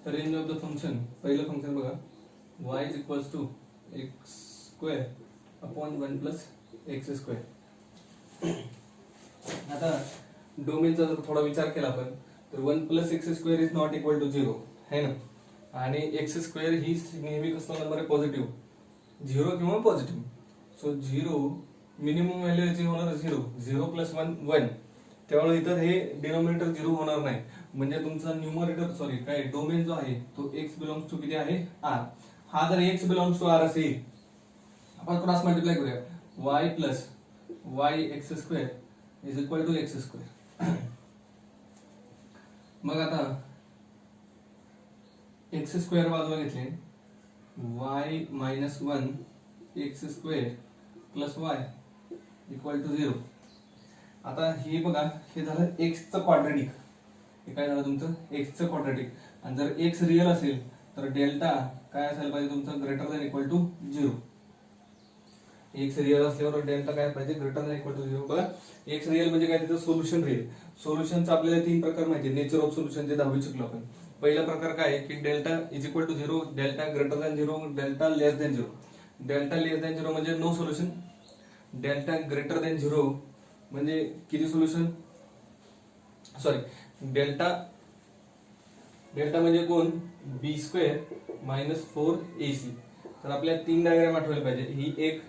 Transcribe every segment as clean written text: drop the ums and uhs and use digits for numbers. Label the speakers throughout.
Speaker 1: तर range of the function, पहिलं function बघा, y is equals to x square upon 1 plus x square. आता डोमेनचा जर थोडा विचार केला आपण तर 1 plus x square is not equal to 0 है ना. आणि एक्स स्क्वेअर ही नेहमी कसला नंबर आहे, पॉझिटिव्ह, 0 किंवा पॉझिटिव्ह. सो 0 मिनिमम व्हॅल्यू याची होणार 0, 0 प्लस 1 1. त्यामुळे इथं हे डिनोमिनेटर 0 होणार नाही. म्हणजे तुमचा न्यूमरेटर सॉरी काय डोमेन जो आहे तो x बिलॉंग्स टू किती आहे, r. हा जर x बिलॉंग्स टू r असेल, आपण क्रॉस मल्टिप्लाय करूया, y plus y x square is equal to x square. मग आता एक्स स्क्वेअर बाजूला घेतले, y minus 1 x square plus y equal to 0. आता हे बघा, हे झालं एक्सचं क्वाड्रेटिक. हे काय झालं तुमचं, एक्सचं क्वाड्रेटिक. आणि जर एक्स रिअल असेल तर डेल्टा काय असायला पाहिजे तुमचं, greater than equal to 0. X real असल्यावर डेल्टा काय पाहिजे, ग्रेटर दॅन इक्वल टू 0. बघा, एक्स रिअल म्हणजे काय, त्याचं सोल्युशन रिअल. सोल्युशनचं आपल्याला 3 प्रकार माहिती आहे, नेचर ऑफ सोल्युशन जे 10वी शिकलो आपण. पहिला प्रकार काय आहे की delta is equal to 0, delta greater than 0, delta less than 0. Delta less than 0 म्हणजे no solution. Delta greater than 0 म्हणजे किती सोल्युशन, सॉरी डेल्टा म्हणजे कोण, बी स्क्वेअर मायनस 4ac. तर आपल्या 3 डायग्राम आठवायला पाहिजे, ही एक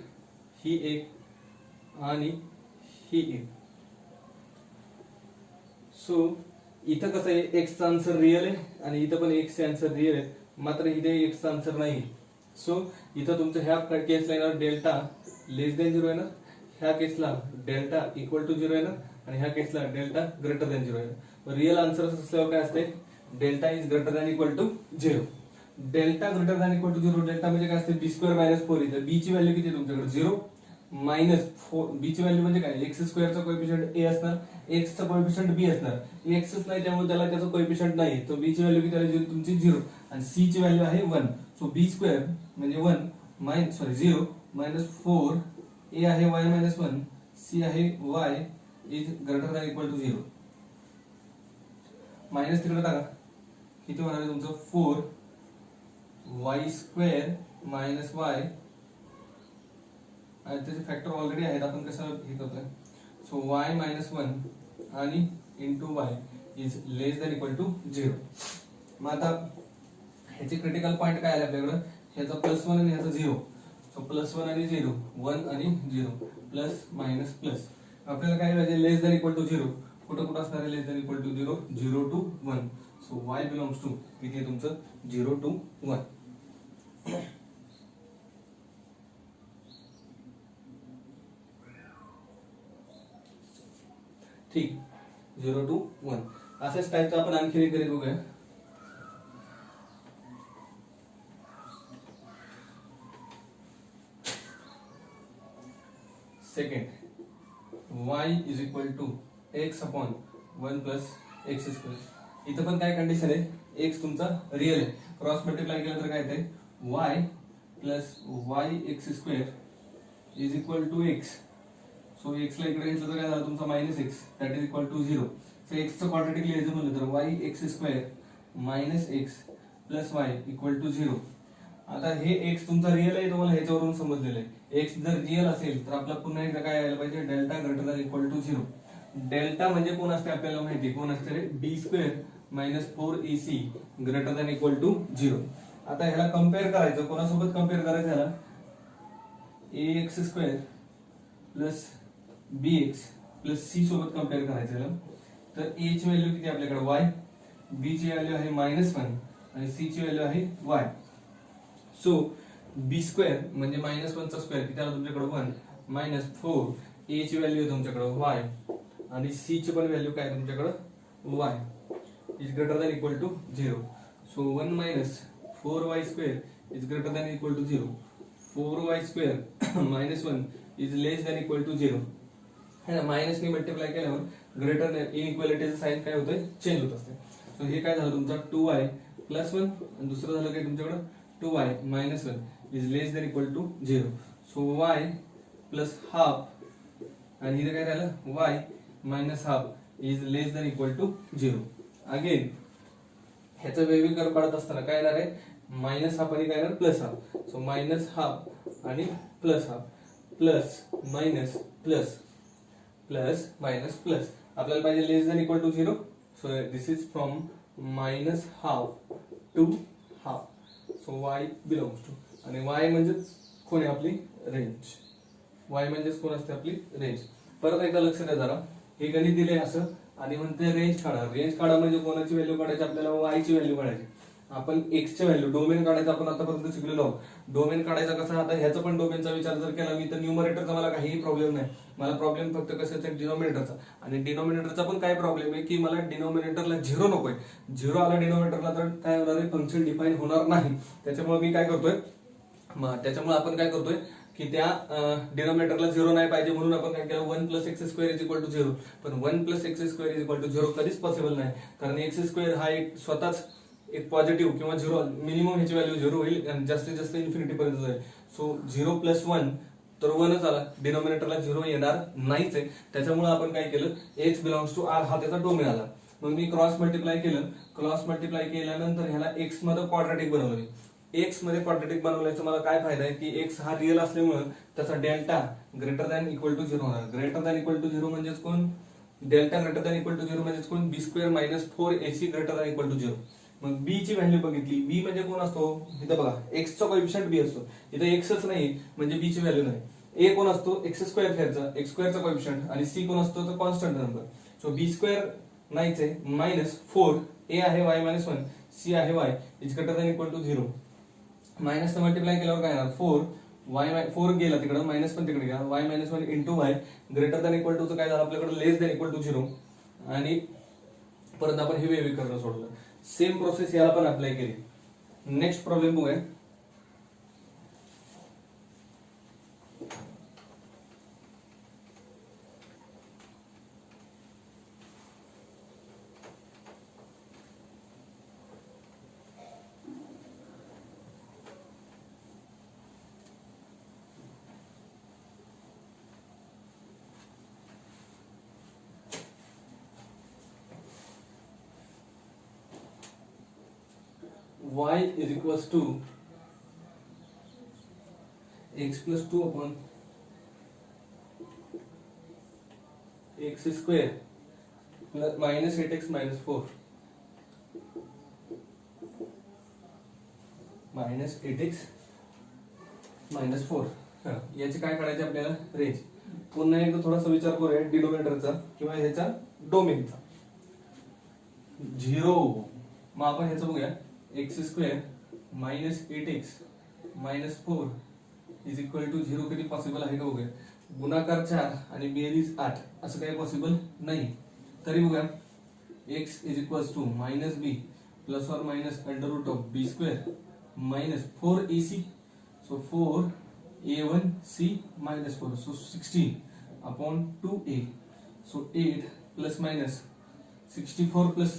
Speaker 1: आणि ही एक. सो इथं कसं आहे, एक्सचा आन्सर रिअल आहे आणि इथं पण एक्सचा आन्सर रिअल आहे, मात्र इथे एक्सचा आन्सर नाही. सो इथं तुमचं ह्या केसला येणार डेल्टा लेस दॅन 0 येणार, ह्या केसला डेल्टा इक्वल टू 0 येणार आणि ह्या केसला डेल्टा ग्रेटर दॅन 0 येणार. रिअल आन्सर असल्यावर काय असते, delta is greater than equal to 0. Delta greater than equal to 0, delta म्हणजे काय असते, बी स्क्वेअर मायनस 4. इथं बी ची व्हॅल्यू किती आहे तुमच्याकडे, 0 मायनस 4. बी ची व्हॅल्यू म्हणजे काय, एक्स स्क्वेअरचा कोएफिशियंट ए असणार, एक्स चा कोएफिशियंट बी असणार. एक्सच नाही त्यामुळे त्याला त्याचा कोएफिशियंट नाही, तो बी ची व्हॅल्यू किती आहे तुमची 0 आणि सी ची व्हॅल्यू आहे 1. सो बी स्क्वेअर म्हणजे 1 मायनस 0 मायनस 4, ए आहे y मायनस 1, सी आहे y is greater than equal to 0. Minus तिकडे टाका, किती होणार आहे तुमचं 4 y स्क्वेअर मायनस y, आणि त्याचे फॅक्टर ऑलरेडी आहेत, आपण कसं हे करतोय. सो y मायनस 1 आणि into y is less than equal to 0. मग आता ह्याचे क्रिटिकल पॉइंट काय आले आपल्याकडं, ह्याचा +1 आणि ह्याचा 0. सो +1 आणि 0, 1 आणि 0, प्लस मायनस प्लस. आपल्याला काय पाहिजे, लेस दॅन इक्वल टू 0. कुठं कुठं असणार आहे less than equal to 0, 0 to 1. So y belongs to किती आहे तुमचं, 0 टू 1. ठीक, 0 टू 1. अशाच टाईपचं आपण आणखी एक गणित बघूया. Second, y is equal to x upon 1 plus x square. इथं पण काय कंडिशन आहे, एक्स तुमचा रिअल आहे, क्रॉस मल्टिप्लाय केलं तर काय येते, y plus y x square is equal to x. So x ला इकडे घेतलं तर काय झालं तुमचा minus x, that is equal to 0. So एक्सचं क्वाड्रेटिक लिहायचं म्हणलं तर y x square minus x plus y equal to 0. आता हे एक्स तुमचा रिअल आहे, तुम्हाला ह्याच्यावरून समजलेलं आहे. एक्स जर रिअल असेल तर आपला पुन्हा एकदा काय यायला पाहिजे, delta greater than equal to 0. Delta म्हणजे कोण असते आपल्याला माहिती, कोण असते रे, D square minus 4ac greater than equal to 0. आता ह्याला कम्पेअर करायचं, कोणासोबत कम्पेअर करायचं, ह्याला ax square plus bx plus c सोबत कम्पेअर करायचं. तर a ची व्हॅल्यू किती आपल्याकडे y, b ची व्हॅल्यू आहे -1 आणि c ची व्हॅल्यू आहे y. सो बी स्क्वेअर म्हणजे -1 चा स्क्वेअर किती आला तुमच्याकडे 1 मायनस 4, a ची व्हॅल्यू आहे तुमच्याकडे y आणि c ची पण व्हॅल्यू काय तुमच्याकडे y is greater than equal to 0. So 1 minus 4y square is greater than equal to 0. 4y square minus 1 is less than equal to 0. है ना, मायनसने मल्टिप्लाय केल्यावर ग्रेटर इनइक्वालिटीचं साइन काय होतंय, चेंज होत असते. सो हे काय झालं तुमचा 2y प्लस 1 आणि दुसरं झालं काय तुमच्याकडे 2y minus 1 is less than equal to 0. So y plus half आणि इथे काय राहिलं y minus half is less than equal to 0. Again ह्याचं वेगळीकरण काढत असताना काय येणार आहे, मायनस हाफ आणि काय येणार plus half. So minus half आणि plus half, plus minus plus plus minus plus. आपल्याला पाहिजे less than equal to 0. So this is from minus half to half. So y belongs to, आणि y म्हणजेच कोण आहे आपली रेंज. y म्हणजेच कोण असते आपली रेंज. परत एकदा लक्ष द्या जरा, हे गणित दिले असं आणि म्हणते रेंज काढा. रेंज काढा म्हणजे कोणाची व्हॅल्यू काढायची, आपल्याला y ची व्हॅल्यू काढायची. आपण x ची व्हॅल्यू, डोमेन काढायचं आपण आतापर्यंत शिकलेलो आहोत. डोमेन काढायचा कसा, आता ह्याचा पण डोमेनचा विचार जर केला मी तर न्यूमरेटरचा मला काहीही प्रॉब्लेम नाही. मला प्रॉब्लेम फक्त कशाचा, डिनोमिनेटरचा. आणि डिनोमिनेटरचा पण काय प्रॉब्लेम आहे की मला डिनोमिनेटरला 0 नकोय. 0 आला डिनोमिनेटरला तर काय होणार आहे, फंक्शन डिफाईन होणार नाही. त्याच्यामुळे मी काय करतोय, त्याच्यामुळे आपण काय करतोय की त्या डिनोमिनेटरला 0 नाही पाहिजे म्हणून आपण काय केलं, 1 + x² = 0. पण 1 + x² = 0 कधीच पॉसिबल नाही, कारण x² हा एक स्वतःच एक पॉझिटिव्ह किंवा 0, मिनिमम ह्याची व्हॅल्यू 0 होईल आणि जास्तीत जास्त इन्फिनिटी पर्यंत जाईल. सो 0 + 1 तर 1च आला, डिनोमिनेटरला 0 येणार नाहीच आहे. त्याच्यामुळे आपण काय केलं, x बिलॉंग्स टू r हा त्याचा डोमेन आला. मग मी क्रॉस मल्टिप्लाय केलं. क्रॉस मल्टिप्लाय केल्यानंतर ह्याला x मध्ये क्वाड्रॅटिक बनवलं. एक्स मध्ये क्वाड्रॅटिक बनवल्याचा मला काय फायदा आहे की एक्स हा रिअल असल्यामुळे त्याचा delta greater than equal to 0 होणार. ग्रेटर दॅन इक्वल टू 0 म्हणजेच कोण, delta greater than equal to 0 म्हणजेच कोण, b² - 4ac greater than equal to 0. मग b ची व्हॅल्यू बघितली, b म्हणजे कोण असतो, इथं बघा x चा कोएफिशियंट b असतो. इथं xच नाही म्हणजे b ची व्हॅल्यू नाही. a कोण असतो, x² चा, x² चा कोएफिशियंट, आणि c कोण असतो तर कॉन्स्टंट नंबर. सो b² नाहीच आहे, -4, a आहे y - 1, c आहे y is greater than equal to 0. Minus multiply केल्यावर काय येणार, 4 गेला तिकडं, मायनस पण तिकडे गेला, y - 1 into y greater than equal to काय झालं आपल्याकडे, लेस दॅन इक्वल टू 0. आणि परत आपण हे वेगळीकरण सोडलं. सेम प्रोसेस याला पण अप्लाय केली. नेक्स्ट प्रॉब्लेम बघूया. y is equals to x plus 2 upon x square plus minus 8x minus 4 minus 8x minus 4. याची काय काढायचे आपल्याला, रेंज. पुन्हा एकदा थोडासा विचार करूया डिनोमिनेटरचा किंवा ह्याच्या डोमेनचा. 0, मग आपण ह्याचं बघूया, x² - 8x - 4 is equal to 0 कधी पॉसिबल आहे का बघूया. गुणाकार 4 आणि बेरीज 8 असं काही पॉसिबल नाही. तरी बघूया, x is equal to -b plus or minus √b² - 4ac. So 4a1c - 4, so 16 upon 2a. So 8 plus minus 64 plus,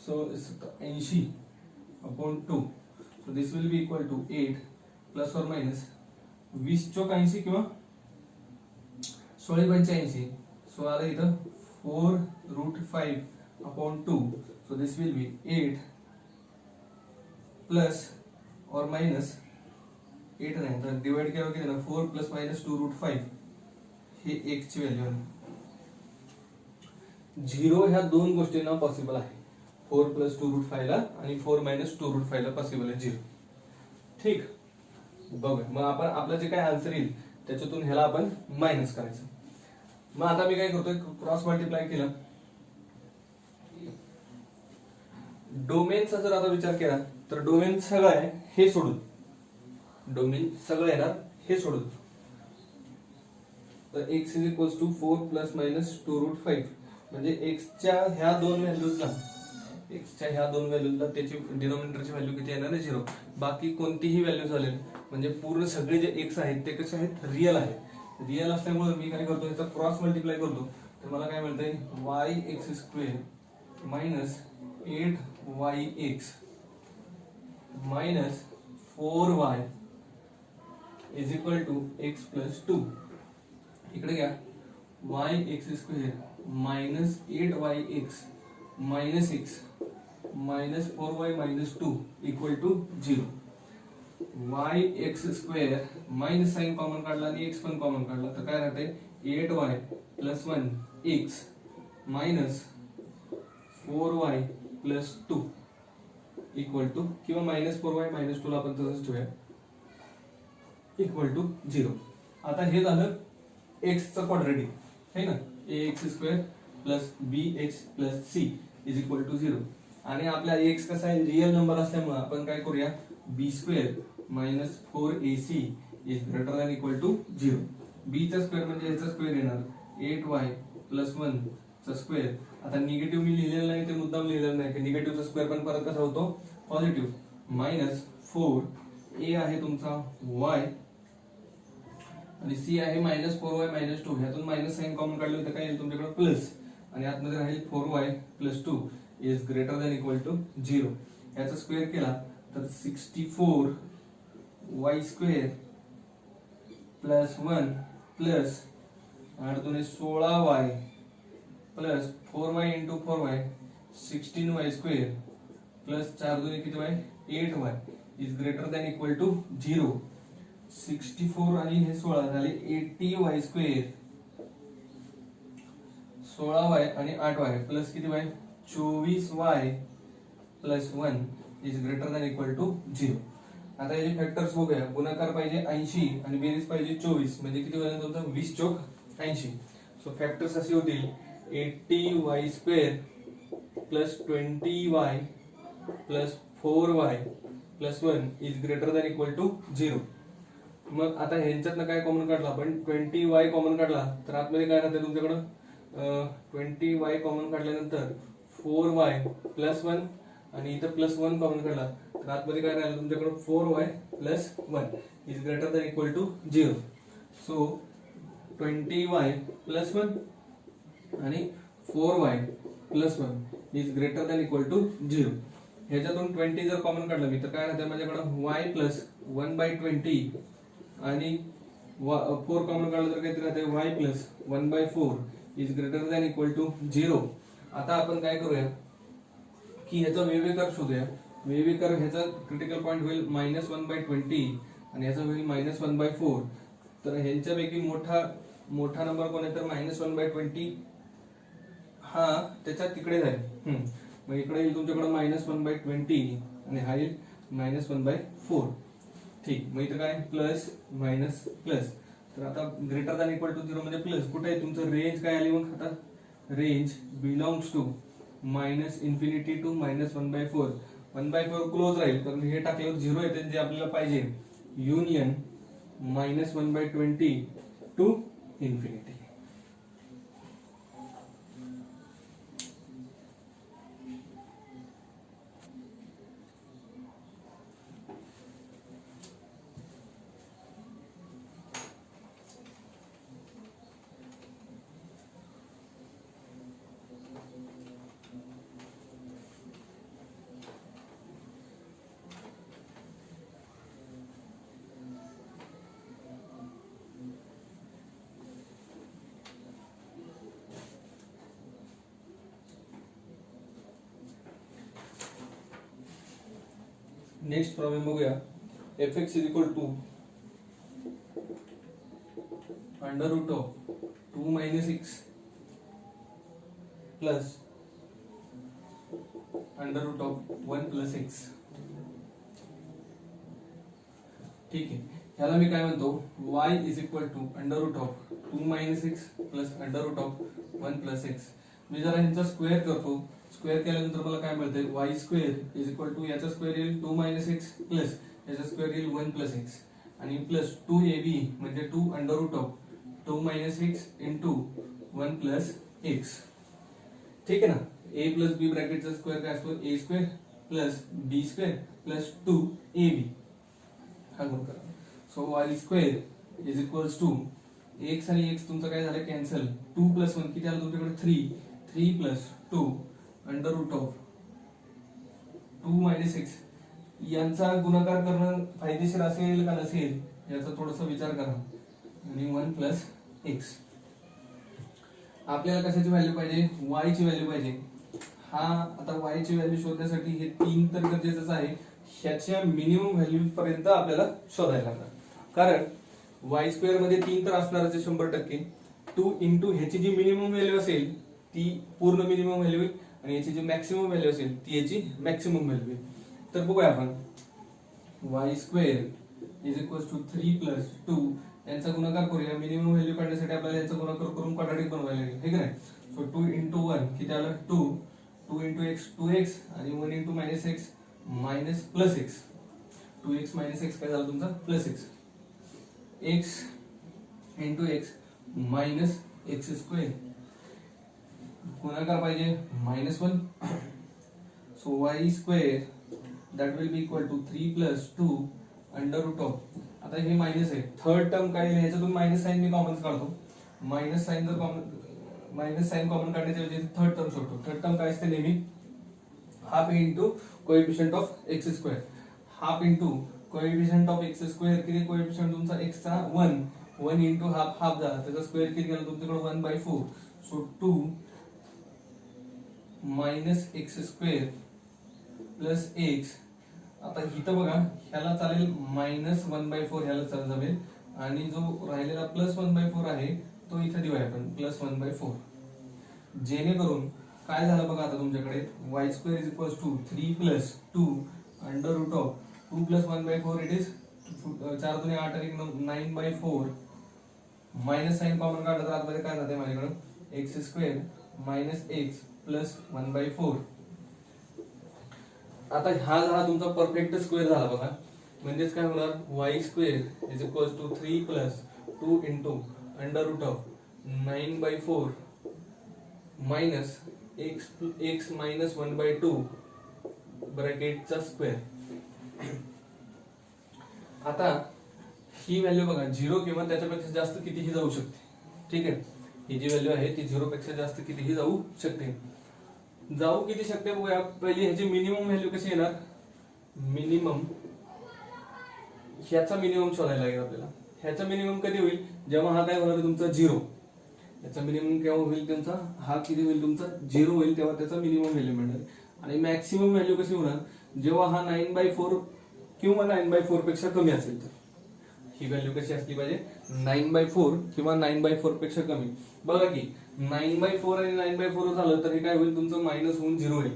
Speaker 1: so 80 upon 2. So this will be equal to 8 plus or minus 20 चौक 80 किंवा 1685. So आला इथं 4√5 upon 2. So this will be 8 plus or minus 8 नाही तर divide केल्यावर किती ना 4 plus minus 2√5 हे x ची व्हॅल्यू आहे. 0 ह्या दोन गोष्टींना पॉसिबल आहे. 4 + 2√5 ला आणि 4 - 2√5 ला पॉसिबल आहे 0. ठीक, बघूया मग आपण आपलं जे काय आन्सर येईल त्याच्यातून ह्याला आपण मायनस करायचं. मग आता मी काय करतोय, क्रॉस मल्टिप्लाय केलं. डोमेनचा जर आता विचार केला तर डोमेन सगळं आहे हे सोडून, डोमेन सगळं येणार हे सोडून, तर x इज इक्वल टू 4 ± 2√5 म्हणजे x च्या ह्या दोन व्हॅल्यूजला त्याची डिनोमिनेटरची व्हॅल्यू किती येणार आहे, 0. बाकी कोणतीही व्हॅल्यू झाली म्हणजे पूर्ण सगळे जे x आहेत ते कसे आहेत, रिअल आहेत. रिअल असल्यामुळे मी काय करतो, याचा क्रॉस मल्टिप्लाय करतो. तर मला काय मिळतंय, y(x²) - 8yx - 4y is equal to x + 2. इकडे घ्या, y(x²) - 8yx - x minus 4y minus 2 equal to 0. y x square minus sign common काढला आणि एक्स पण कॉमन काढला तर काय राहते 8y plus 1 x minus 4y plus 2 equal to किंवा मायनस 4y मायनस 2 ला आपण तसंच ठेवूया इक्वल टू 0. आता हे झालं एक्स चं क्वाड्रेटिक है ना, ax square plus bx plus c is equal to 0. आणि आपला एक्स कसा आहे रिअल नंबर असल्यामुळे आपण काय करूया b square minus 4ac is greater than equal to 0. b चा स्क्वेअर म्हणजे याचा स्क्वेअर येणार 8y प्लस 1 चा स्क्वेअर. आता निगेटिव्ह मी लिहिलेलं नाही ते मुद्दाम लिहिलेलं नाही की निगेटिव्हचा स्क्वेअर पण परत कसा होतो पॉझिटिव्ह मायनस 4 a आहे तुमचा y आणि c आहे मायनस 4y मायनस 2. ह्यातून मायनस साइन कॉमन काढलं तर काय येईल तुमच्याकडे प्लस आणि आतमध्ये राहील 4y plus 2 is greater than equal to 0. याचा स्क्वेअर केला तर 64y स्क्वेअर प्लस 1 प्लस 8 दुने 16y plus 4y into 4y 16y square plus 4 दुने किती y 8y is greater than equal to 0. 64 आणि हे 16 झाले 80y स्क्वेअर 16y आणि 8y प्लस किती y 24y plus 1 is greater than equal to 0. आता याचे फॅक्टर्स बघूया. गुणाकार पाहिजे 80 आणि बेरीज पाहिजे 24 म्हणजे किती होईल तुमचा 20 चौक 80. सो फॅक्टर्स असे होतील 80y square plus 20y plus 4y plus 1 is greater than equal to 0. मग आता ह्यांच्यातनं काय कॉमन काढला आपण 20y कॉमन काढला तर आतमध्ये काय राहते तुमच्याकडं 20y कॉमन काढल्यानंतर 4y प्लस 1 आणि इथं प्लस 1 कॉमन काढला तर आतमध्ये काय राहिलं तुमच्याकडं 4y plus 1 is greater than equal to 0. So 20y plus 1 आणि 4y plus 1 is greater than equal to 0. ह्याच्यातून 20 जर कॉमन काढलं मी तर काय राहते माझ्याकडं y प्लस 1/20 आणि 4 कॉमन काढलं तर काहीतरी राहते y plus 1/4 is greater than equal to 0. आता आपण काय करूया की ह्याचा वेव्हेकर शोधूया. वेव्हेकर ह्याचा क्रिटिकल पॉइंट होईल मायनस 1/20 आणि ह्याचा होईल मायनस 1/4. तर ह्यांच्यापैकी मोठा नंबर कोण आहे तर मायनस 1/20 हा त्याच्या तिकडे जाईल. मग इकडे येईल तुमच्याकडे मायनस 1/20 आणि हा येईल मायनस 1/4. ठीक, मग इथं काय प्लस मायनस प्लस. तर आता ग्रेटर दॅन इक्वल टू 0 म्हणजे प्लस. कुठे आहे तुमचं रेंज काय आली मग आता range belongs to minus infinity to minus 1/4. 1/4 close राहील कारण हे टाकल्यावर 0 येते जे आपल्याला पाहिजे union minus 1/20 to infinity. Next problem बघूया. fx is equal to under root of 2 minus x plus under root of 1 plus x. ठीक आहे, ह्याला मी काय म्हणतो y is equal to under root of 2 minus x plus under root of 1 plus x. मी जरा ह्यांचा square करतो. Square केल्यानंतर मला काय मिळते y square is equal to याचा स्क्वेअर येईल 2 मायनस x प्लस याचा स्क्वेअर येईल 1 प्लस x आणि प्लस 2ab म्हणजे 2 under root of 2 minus x into 1 plus x. ठीक आहे ना. a प्लस b ब्रॅकेटचा स्क्वेअर काय असतो a square plus b square plus 2ab हा गुण करा. So y square is equals to x आणि x तुमचं काय झालं कॅन्सल 2 प्लस 1 किती आलं तुमच्याकडे 3 plus 2 under root of 2 minus x. यांचा गुणाकार करणं फायदेशीर असेल का नसेल याचा थोडासा विचार करा. आणि 1 प्लस x. आपल्याला कशाची व्हॅल्यू पाहिजे y ची व्हॅल्यू पाहिजे. हा आता y ची व्हॅल्यू शोधण्यासाठी हे 3 तर गरजेचंच आहे. ह्याच्या मिनिमम व्हॅल्यू पर्यंत आपल्याला शोधायला लागणार, कारण y स्क्वेअर मध्ये 3 तर असणारच आहे 100%. 2 इंटू ह्याची जी मिनिमम व्हॅल्यू असेल ती पूर्ण मिनिमम व्हॅल्यू आहे, आणि याची जी मॅक्सिमम व्हॅल्यू असेल ती याची मॅक्सिमम व्हॅल्यू आहे. तर बघूया आपण y square is equal to 3 plus 2 यांचा गुणाकार करूया. मिनिमम व्हॅल्यू काढण्यासाठी आपल्याला यांचा गुणाकार करून क्वाड्रॅटिक बनवायला लागेल, हे की नाही. सो 2 इंटू 1 किती आलं 2, 2 इंटू x 2x आणि 1 into minus x minus plus x. 2x minus x काय झालं तुमचा plus x. x into x minus x square, गुणाकार पाहिजे -1. So y square that will be equal to 3 plus 2 under root of. आता हे minus आहे, third term काय आहे ह्याच्यातून मायनस साइन मी कॉमन काढतो. मायनस साइन जर कॉमन काढण्याच्या ऐवजी थर्ड टर्म सोडतो. थर्ड टर्म काय असते नेहमी half into coefficient of x square. Half into coefficient of x square किती कोएफिशिएंट तुमचा x चा 1, 1 इंटू हाफ, हाफ झाला त्याचा स्क्वेअर किती गेला तुमच्याकडे 1/4. So 2 minus x square plus x. आता इथं बघा ह्याला चालेल -1/4, ह्याला चालेल जमेल, आणि जो राहिलेला +1/4 आहे तो इथे देऊया आपण +1/4. जेणेकरून काय झालं बघा आता तुमच्याकडे y square is equal to 3 plus 2 under root of 2 plus 1/4 it is 4 2 8 आणि 9/4. मायनस साइन कॉमन काढलं तर आतमध्ये काय जाते माझ्याकडे x square minus x plus 1/4. आता हा झाला तुमचा परफेक्ट स्क्वेअर झाला बघा. म्हणजेच काय होणार y square is equal to 3 plus 2 into under root of 9/4 minus x minus 1/2 ब्रॅकेटचा स्क्वेअर. आता ही व्हॅल्यू बघा 0 किंवा त्याच्यापेक्षा जास्त कितीही जाऊ शकते, ठीक आहे. ही जी व्हॅल्यू आहे ती 0 पेक्षा जास्त कितीही जाऊ शकते. जाऊ किती शकते बघूया. पहिली ह्याची मिनिमम व्हॅल्यू कशी येणार, मिनिमम ह्याचा मिनिमम शोधायला लागेल आपल्याला. ह्याचा मिनिमम कधी होईल जेव्हा हा काय होणार तुमचा 0. याचा मिनिमम केव्हा होईल तुमचा, हा किती होईल तुमचा 0 होईल तेव्हा त्याचा मिनिमम व्हॅल्यू मिळणार. आणि मॅक्सिमम व्हॅल्यू कशी होणार जेव्हा हा 9/4 किंवा 9/4 पेक्षा कमी असेल. तर ही व्हॅल्यू कशी असली पाहिजे 9/4 किंवा 9/4 पेक्षा कमी. बघा की 9/4 आणि 9/4 झालं तर हे काय होईल तुमचं मायनस होऊन 0 होईल.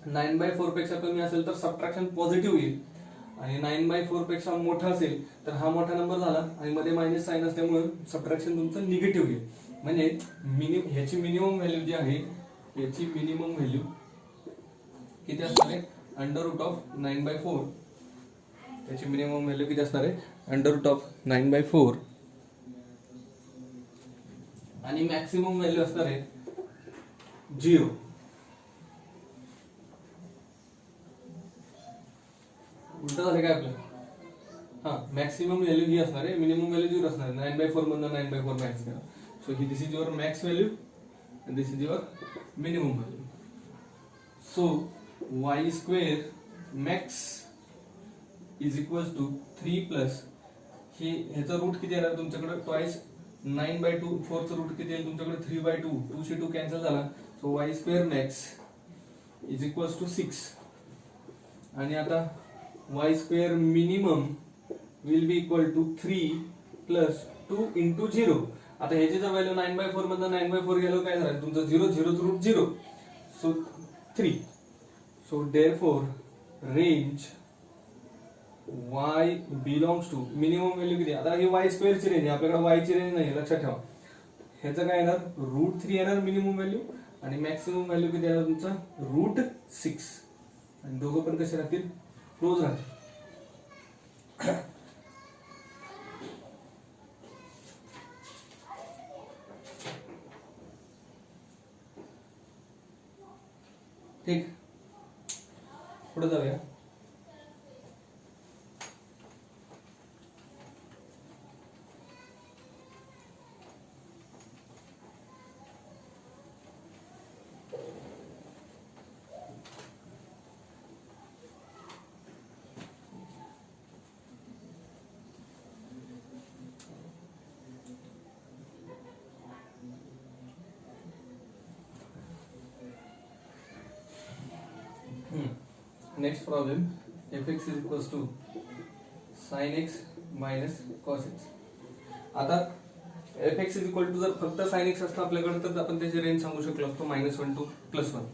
Speaker 1: 9/4 पेक्षा कमी असेल तर सबट्रॅक्शन पॉझिटिव्ह येईल, आणि 9/4 पेक्षा मोठा असेल तर हा मोठा नंबर झाला आणि मध्ये मायनस साइन असल्यामुळे सबट्रॅक्शन तुमचं निगेटिव्ह येईल. म्हणजे ह्याची मिनिमम व्हॅल्यू जी आहे याची मिनिमम व्हॅल्यू किती असणार आहे अंडर रूट ऑफ 9/4. त्याची मिनिमम व्हॅल्यू किती असणार आहे अंडर रूट ऑफ 9/4, आणि मॅक्सिमम व्हॅल्यू असणार आहे 0. उलट झालं काय आपलं, हा मॅक्सिमम व्हॅल्यू ही असणार आहे, मिनिमम व्हॅल्यू 0 असणार आहे. 9/4 मधून 9/4 मॅक्स करा. So he this is your max value and this is your minimum value. So y square max is equals to 3 plus हे ह्याचा रूट किती येणार तुमच्याकडे ट्वाइस 9/2. 4 चा रूट किती येईल तुमच्याकडे 3/2. 2 शी 2 कॅन्सल झाला. So y square max is equals to 6. आणि आता y square minimum will be equal to 3 plus 2 into 0. आता ह्याची जर व्हॅल्यू 9/4 मधून 9/4 गेलो काय झालं तुमचं 0 0 root 0. So 3. So therefore range y belongs to minimum value किती. आता ही y स्क्वेअर ची रेंज, आपल्याकडे y ची रेंज नाही लक्षात ठेवा. ह्याचं काय येणार √3 येणार मिनिमम व्हॅल्यू, आणि मॅक्सिमम व्हॅल्यू किती येणार तुमचा √6. आणि दोघं पण कसे राहतील क्लोज राहतील. ठीक, पुढे जाऊया. Next problem fx is equals to sine x minus cos x. आता fx इज इक्वल टू जर फक्त साइन एक्स असतं आपल्याकडे तर आपण त्याची रेंज सांगू शकलो असतो -1 to +1.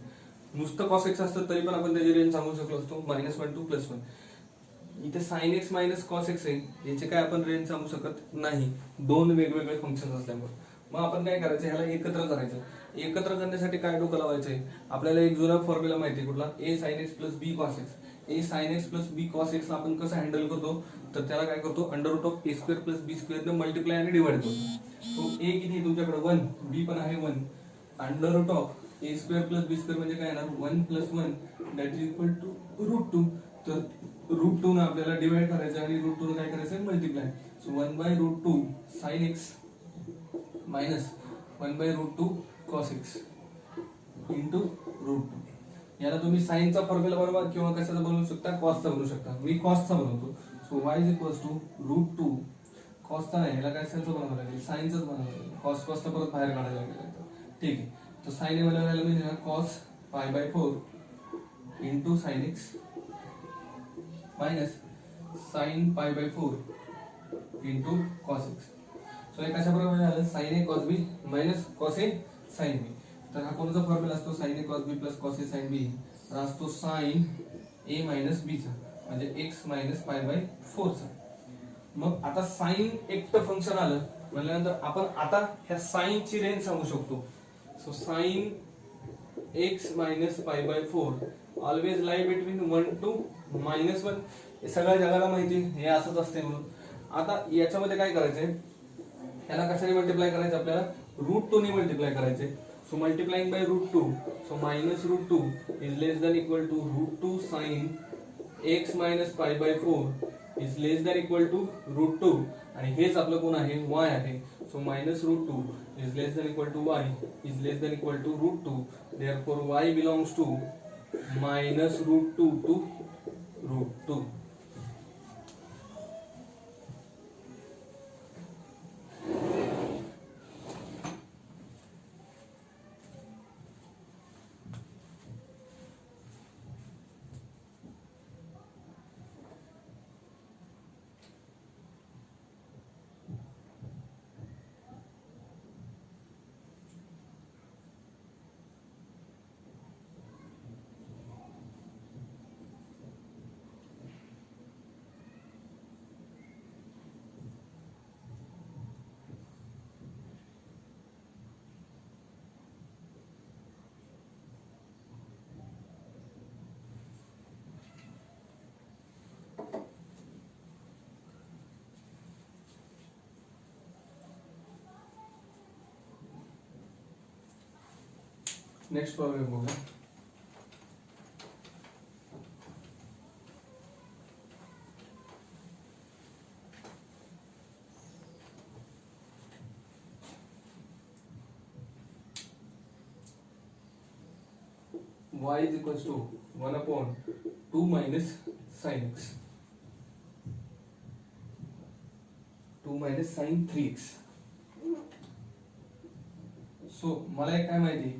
Speaker 1: नुसतं कॉस एक्स असतं तरी पण आपण त्याची रेंज सांगू शकलो असतो -1 to +1. इथे sign x minus cos x आहे याचे काय आपण रेंज सांगू शकत नाही, दोन वेगवेगळे फंक्शन असल्यामुळे. मग आपण काय करायचं, ह्याला एकत्र करायचं. एकत्र करण्यासाठी काय डोकं लावायचंय, आपल्याला एक जुना फॉर्म्युला माहिती आहे कुठला, a sin x plus b cos x. a sin x plus b cos x ला आपण कसं हँडल करतो, तर त्याला काय करतो, √a² plus b² ने मल्टिप्लाय आणि डिवाइड करतो. तो a किती आहे तुमच्याकडे 1, b पण आहे 1, √a² plus b² म्हणजे काय येणार 1 + 1 दॅट इज इक्वल टू √2. तर √2 ने आपल्याला डिवाइड करायचं आणि √2 ने काय करायचं multiply. So 1/√2 sin x minus 1/√2 cos x into √2. याला तुम्ही साइनचा फॉर्म्युला बनवा किंवा कशाचा बनवू शकता, कॉसचा बनवू शकता. मी कॉसचा बनवतो. So y is equals to √2 कॉसचा नाही, याला काय साइनचा बनवावं लागेल, साइनचाच बनवावं लागेल. कॉस कॉसचा परत बाहेर काढायला लागेल. ठीक आहे, तर साइन बनवायला म्हणजे cos π/4 into sin x minus sin π/4 into cos x. So हे कशा प्रकारे झालं, sin a cos b minus cos a sin b. तर हा कोणता फॉर्म्युला असतो, sin a cos b plus cos a sin b हा असतो sin a मायनस b चा म्हणजे x मायनस π/4 चा. मग आता sin एकटं फंक्शन आलं म्हणल्यानंतर आपण आता ह्या sin ची रेंज सांगू शकतो. So sin x minus π/4 always lie between 1 to -1. हे सगळ्या जगाला माहिती हे असंच असते म्हणून. आता याच्यामध्ये काय करायचंय, याला कशाने मल्टिप्लाय करायचं, आपल्याला √2 ने मल्टिप्लाय करायचे. So multiplying by √2, so -√2 is less than equal to √2 sin x minus π/4 is less than equal to √2 आणि हेच आपलं कोण आहे, y आहे. So -√2 is less than equal to y is less than equal to √2. Therefore y belongs to -√2 to √2. Next problem बघूया. y is equals to 1/2 minus sin x 2 minus sin 3x. So मला एक काय माहिती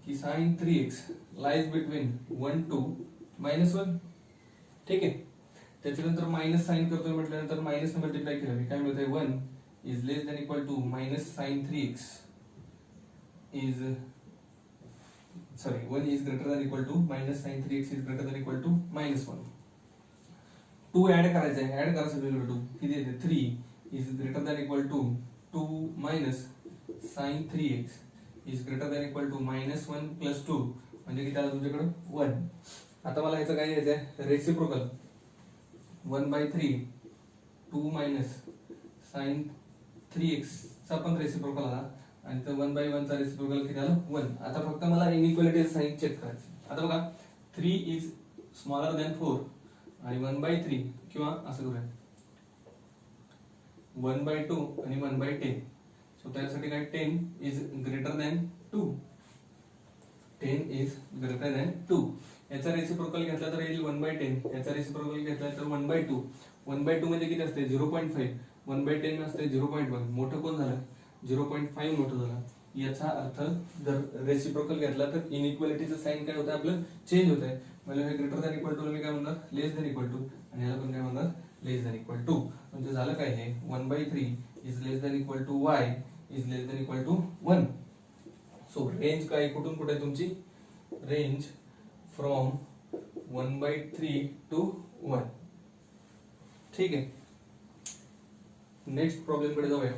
Speaker 1: की sin 3x lies between 1 to -1. ठीक आहे, त्याच्यानंतर minus sign करतोय म्हटल्यानंतर मायनस ने मल्टिप्लाय केलं काय मिळतंय 1 is less than equal to minus sin 3x is sorry 1 is greater than equal to minus sin 3x is greater than equal to -1. 2 add करायचं आहे, ऍड करा सगळीकडे 2 किती येते 3 is greater than equal to 2 minus sin 3x is greater than equal to -1 plus 2 म्हणजे किती आलं तुमच्याकडे 1. आता मला याचं काय घ्यायचं आहे, रेसिप्रोकल 1/3 2 minus sin 3x चा पण रेसिप्रोकल आला आणि तर 1/1 चा रेसिप्रोकल किती आलं 1. आता फक्त मला इनइक्वालिटी साइन चेक करायचं. आता बघा 3 इज स्मॉलर दॅन 4 आणि 1/3 किंवा असं करूया 1/2 आणि 1/10. सो त्यासाठी काय 10 is greater than 2. 10 is greater than 2. याचा रेसिप्रोकल घेतला तर येईल 1/10. याचा रेसिप्रोकल घेतला तर 1/2. 1/2 म्हणजे किती असते 0.5. 1/10 असते 0.1. मोठं कोण झालं 0.5 मोठं झालं. याचा अर्थ जर रेसिप्रोकल घेतला तर इनइक्वालिटीचं साइन काय होतं आपलं चेंज होत आहे. व्हॅल्यू हे ग्रेटर दॅन इक्वल टू मी काय म्हणणार लेस दॅन इक्वल टू, आणि याला पण काय म्हणणार लेस दॅन इक्वल टू. म्हणजे झालं काय हे 1/3 is less than equal to y is less than equal to 1. So range काय कुठून कुठे तुमची रेंज फ्रॉम 1/3 टू 1. ठीक आहे. नेक्स्ट प्रॉब्लेम कडे जाऊया.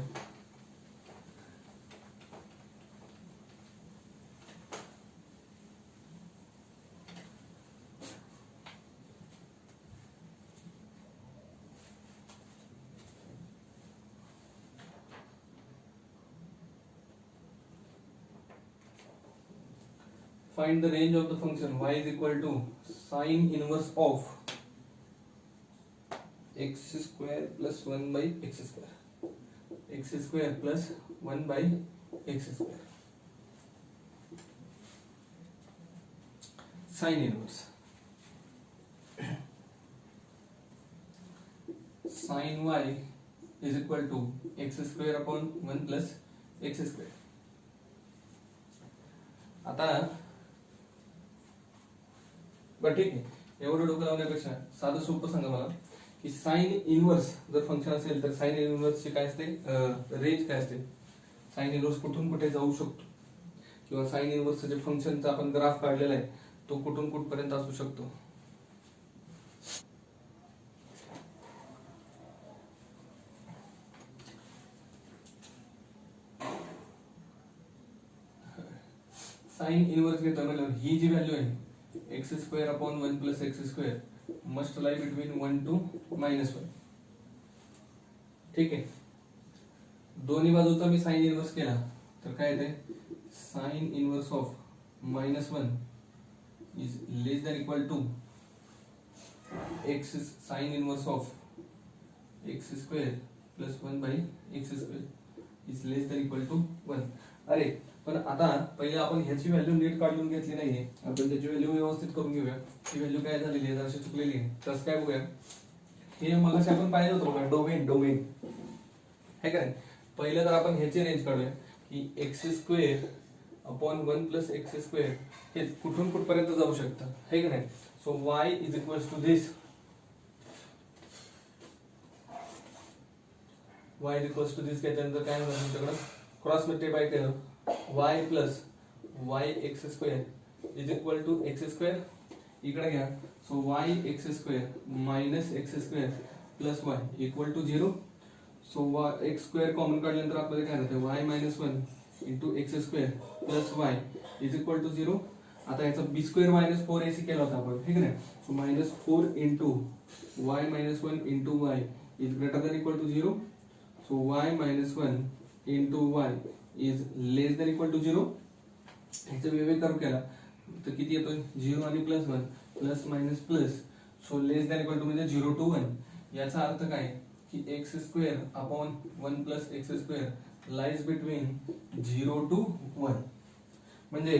Speaker 1: Find the range of the function y is equal to sine inverse of x square plus 1 by x square, x square plus 1 by x square. Sine inverse sine y is equal to x square upon 1 plus x square. आता बरं ठीक आहे, एवढं डोकं लावण्यापेक्षा साधं सोपं सांगा मला की साइन इनवर्स जर फंक्शन असेल तर साइन इनवर्स ची काय असते रेंज काय असते. साइन इनवर्स कुठून कुठे जाऊ शकतो, किंवा साइन इनवर्स जे फंक्शनचा आपण ग्राफ काढलेला आहे तो कुठून कुठपर्यंत असू शकतो. साइन इनवर्स घेतो म्हणजे ही जी व्हॅल्यू आहे x square upon 1 plus x square must lie between 1 to -1. ठीक आहे. दोन्ही बाजूचा मी साइन इनवर्स केला तर काय येते sine inverse of -1 is less than equal to x sine inverse of x square plus 1 by x square is less than equal to 1. अरे पण आता पहिले आपण ह्याची व्हॅल्यू नीट काढून घेतली नाहीये, आपण त्याची व्हॅल्यू व्यवस्थित करून घेऊया. ही व्हॅल्यू काय झालेली आहे जराशी चुकलेली आहे. तसं काय बघूया, हे मगाशी आपण पाहिलं होतं बघा डोमेन है का नाही. पहिलं तर आपण ह्याची रेंज काढूया की x square upon 1 plus x square हे कुठून कुठपर्यंत जाऊ शकतं है का नाही. So y is equals to this, y is equals to this त्याच्यानंतर काय होणार तुमच्याकडे क्रॉस मल्टिप्लाय केलं y plus y x square is equal to x square इकडे घ्या. So y x square minus x square plus y equal to 0. So x square common काढल्यानंतर आपल्याला काय राहते y minus 1 into x square plus y is equal to 0. आता याचा बी square minus 4ac केला होता आपण ठीक आहे. So minus 4 into y minus 1 into y is greater than equal to 0. So y minus 1 into y is less than equal to 0. ह्याचा वेगवेगळा curve केला तर किती येतो 0 आणि plus 1 plus minus plus. So less than equal to म्हणजे 0 to 1. याचा अर्थ काय की x square upon 1 plus x square lies between 0 to 1. म्हणजे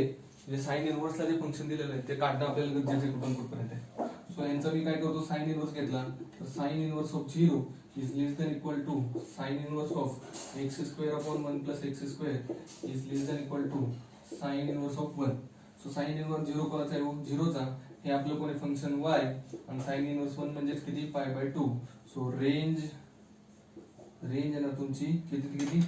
Speaker 1: जे साइन इनवर्सला जे फंक्शन दिलेलं आहे ते काढणं आपल्याला गरजेचं आहे कुठून कुठपर्यंत आहे. सो यांचा मी काय करतो साइन इनवर्स घेतला तर sign inverse of 0 is less than equal to sin inverse of x square upon 1 plus x square is less than equal to sin inverse of 1. So sin inverse 0 कोणाचा आहे 0 चा, हे आपलं कोणी फंक्शन y आणि sin inverse 1 म्हणजे किती pi by 2. So range आहे ना तुमची किती